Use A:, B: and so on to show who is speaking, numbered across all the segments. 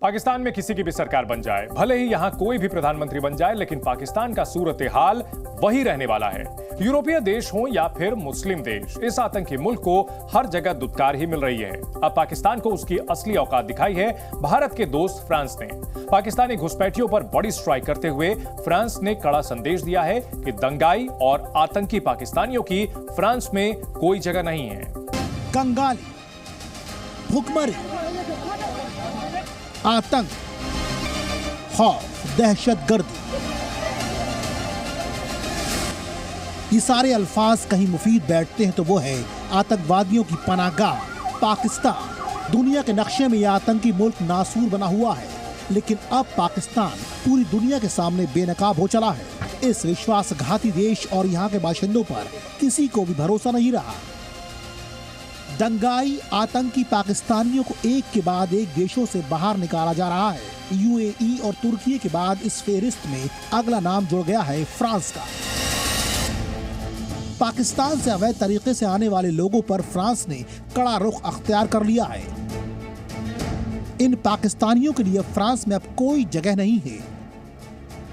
A: पाकिस्तान में किसी की भी सरकार बन जाए, भले ही यहां कोई भी प्रधानमंत्री बन जाए, लेकिन पाकिस्तान का सूरत हाल वही रहने वाला है। यूरोपीय देश हो या फिर मुस्लिम देश, इस आतंकी मुल्क को हर जगह दुत्कार ही मिल रही है। अब पाकिस्तान को उसकी असली औकात दिखाई है भारत के दोस्त फ्रांस ने। पाकिस्तानी घुसपैठियों पर बड़ी स्ट्राइक करते हुए फ्रांस ने कड़ा संदेश दिया है कि दंगाई और आतंकी पाकिस्तानियों की फ्रांस में कोई जगह नहीं है।
B: कंगाली, भुखमरी, आतंक, खौफ, दहशतगर्दी, ये सारे अल्फाज कहीं मुफीद बैठते हैं तो वो है आतंकवादियों की पनाहगाह पाकिस्तान। दुनिया के नक्शे में यह आतंकी मुल्क नासूर बना हुआ है, लेकिन अब पाकिस्तान पूरी दुनिया के सामने बेनकाब हो चला है। इस विश्वासघाती देश और यहाँ के बाशिंदों पर किसी को भी भरोसा नहीं रहा। दंगाई आतंकी पाकिस्तानियों को एक के बाद एक देशों से बाहर निकाला जा रहा है। यूएई और तुर्की के बाद इस फेहरिस्त में अगला नाम जुड़ गया है फ्रांस का। पाकिस्तान से अवैध तरीके से आने वाले लोगों पर फ्रांस ने कड़ा रुख अख्तियार कर लिया है। इन पाकिस्तानियों के लिए फ्रांस में अब कोई जगह नहीं है।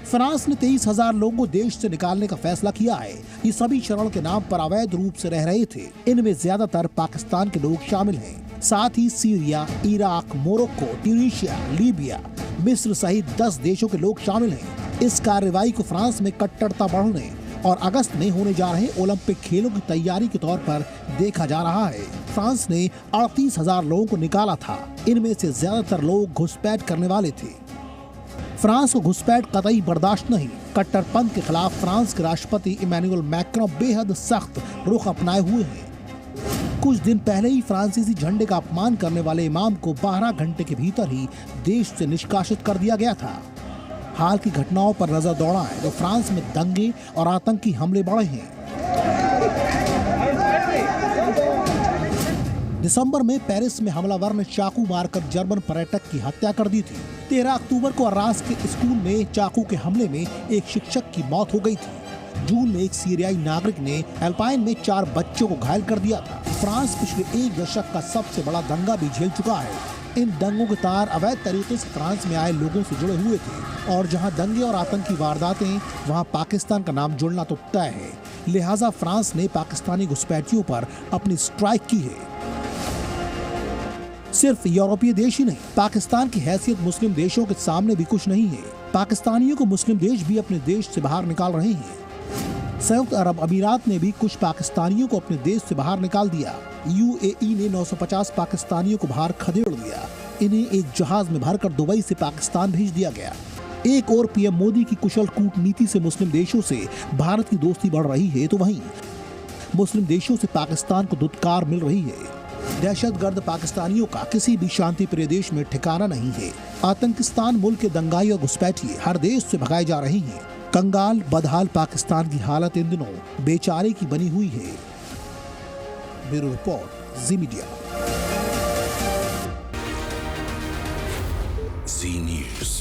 B: फ्रांस ने 23,000 लोगों को देश से निकालने का फैसला किया है। ये सभी शरण के नाम पर अवैध रूप से रह रहे थे। इनमें ज्यादातर पाकिस्तान के लोग शामिल हैं। साथ ही Syria, Iraq, Morocco, Tunisia, Libya, मिस्र सहित 10 देशों के लोग शामिल हैं। इस कार्रवाई को फ्रांस में कट्टरता बढ़ने और अगस्त में होने जा रहे ओलंपिक खेलों की तैयारी के तौर पर देखा जा रहा है। फ्रांस ने 38,000 लोगों को निकाला था। इनमें से ज्यादातर लोग घुसपैठ करने वाले थे। फ्रांस को घुसपैठ कतई बर्दाश्त नहीं। कट्टरपंथ के खिलाफ फ्रांस के राष्ट्रपति इमैनुअल मैक्रों बेहद सख्त रुख अपनाए हुए हैं। कुछ दिन पहले ही फ्रांसीसी झंडे का अपमान करने वाले इमाम को 12 घंटे के भीतर ही देश से निष्कासित कर दिया गया था। हाल की घटनाओं पर नजर दौड़ाएं तो फ्रांस में दंगे और आतंकी हमले बढ़े हैं। दिसंबर में पेरिस में हमलावर ने चाकू मारकर जर्मन पर्यटक की हत्या कर दी थी। 13 अक्टूबर को अर्रास के स्कूल में चाकू के हमले में एक शिक्षक की मौत हो गई थी। जून में एक सीरियाई नागरिक ने एल्पाइन में 4 बच्चों को घायल कर दिया था। फ्रांस पिछले 1 दशक का सबसे बड़ा दंगा भी झेल चुका है। इन दंगों के तार अवैध तरीके से फ्रांस में आए लोगों से जुड़े हुए थे और जहां दंगे और आतंकी वारदातें, वहां पाकिस्तान का नाम जुड़ना तो तय है। लिहाजा फ्रांस ने पाकिस्तानी घुसपैठियों पर अपनी स्ट्राइक की है। सिर्फ यूरोपीय देश ही नहीं, पाकिस्तान की हैसियत मुस्लिम देशों के सामने भी कुछ नहीं है। पाकिस्तानियों को मुस्लिम देश भी अपने देश से बाहर निकाल रहे हैं। संयुक्त अरब अमीरात ने भी कुछ पाकिस्तानियों को अपने देश से बाहर निकाल दिया। यूएई ने 950 पाकिस्तानियों को बाहर खदेड़ दिया। इन्हें एक जहाज में भरकर दुबई से पाकिस्तान भेज दिया गया। एक और पीएम मोदी की कुशल कूटनीति से मुस्लिम देशों से भारत की दोस्ती बढ़ रही है, तो वहीं मुस्लिम देशों से पाकिस्तान को दुत्कार मिल रही है। दहशतगर्द पाकिस्तानियों का किसी भी शांति प्रिय देश में ठिकाना नहीं है। आतंकिस्तान मुल्क के दंगाई और घुसपैठिए हर देश से भगाए जा रहे हैं। कंगाल बदहाल पाकिस्तान की हालत इन दिनों बेचारे की बनी हुई है। ब्यूरो रिपोर्ट, जी मीडिया।
C: जी न्यूज़।